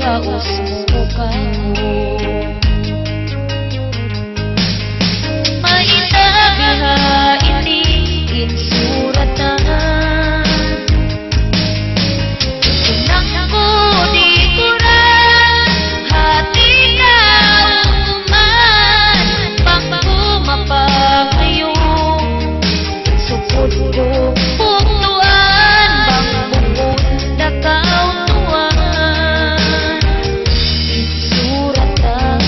daos mo ka mo. Maitabiha ini insuratan, tinangko di kurang hati ka uman, bangko mapakayo sukod ko putuan, bang bukod na kautuan insuratan.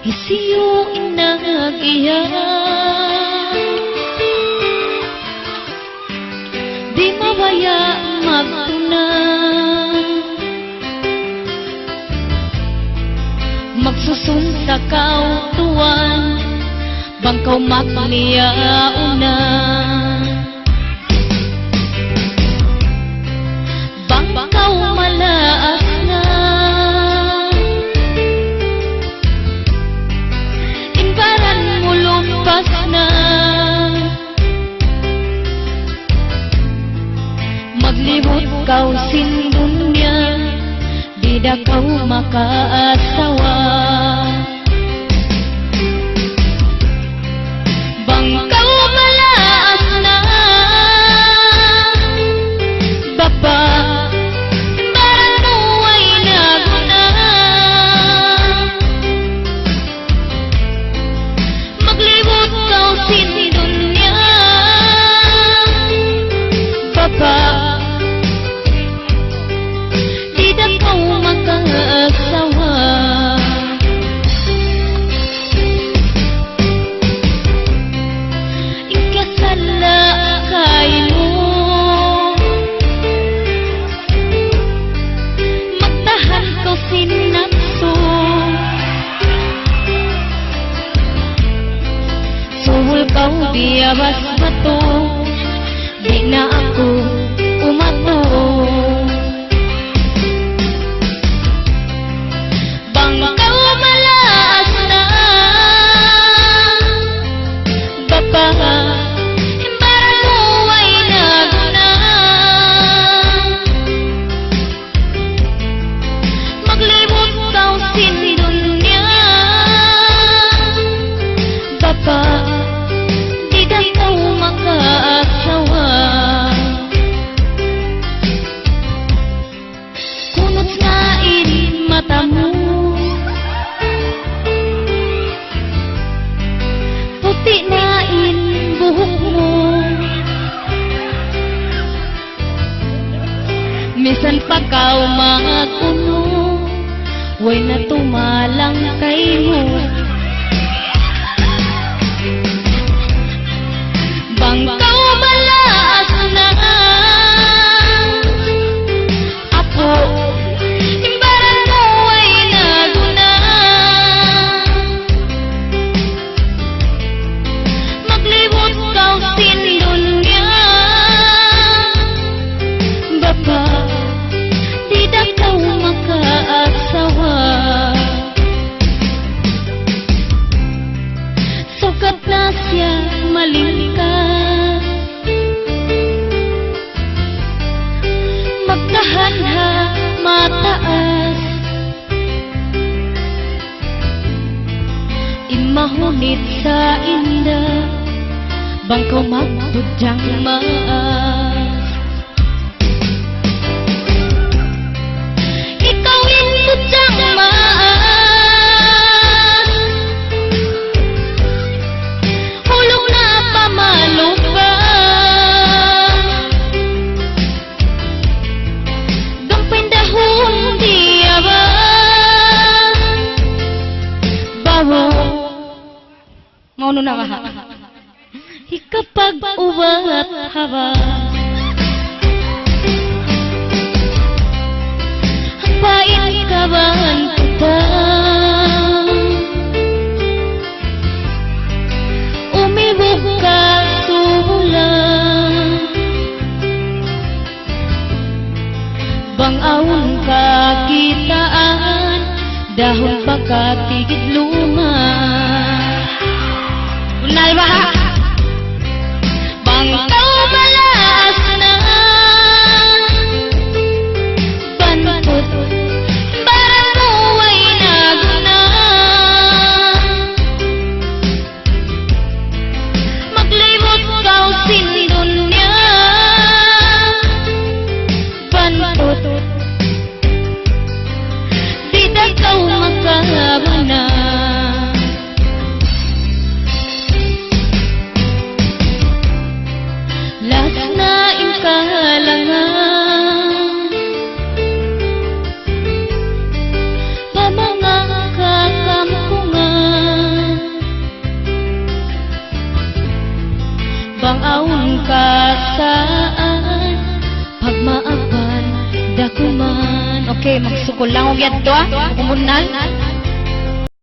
Isiyo inagiya, di mabaya magtunan, magsusun sa kautuan, bangkaw magliaunan, bangkaw malaas na, na maglibot kau sin dunya, di da kau makaasawa, bangkaw malaas na baba baruay naguna magli ikaw biyabas bato, di na ako umato. Bangkaw malaas na baba, himbaran mo ay naguna. Maglimot kaw sindunya baba, di na kaw makaasawa. Kunot ngain mata mo, puti nain buhok mo, misan pa kaw makuno, way na tumalang kay mo. Bangkaw malaas na apo, himbaran mo ay naguna. Maglibot kaw sindunya baba, di na kaw makaasawa. Sukat na siya malingkat, magkahanha mataas, imahunit sa inda, bangkaw magbudyang maas. Ikaw budyang maas, hulog na pamalo pa, gampin dahon diyaban bawo. Mauno na maha ikapag ubat haba, hampain kaban kita, umibog ka sulang, bang-awon ka kitaan, dahon pa ka tigid luman. Unay ba ha? Bangkaw malaas na bantot, himbaran mo ay naguna. Maglimot kaw sindunya bantot, di na kaw makabuna. Las na imkahalangan, pamanga kakampungan, bang-awon ka saan, pagmaaban dakuman. Okay, magsukol lang og yadto, kumunal.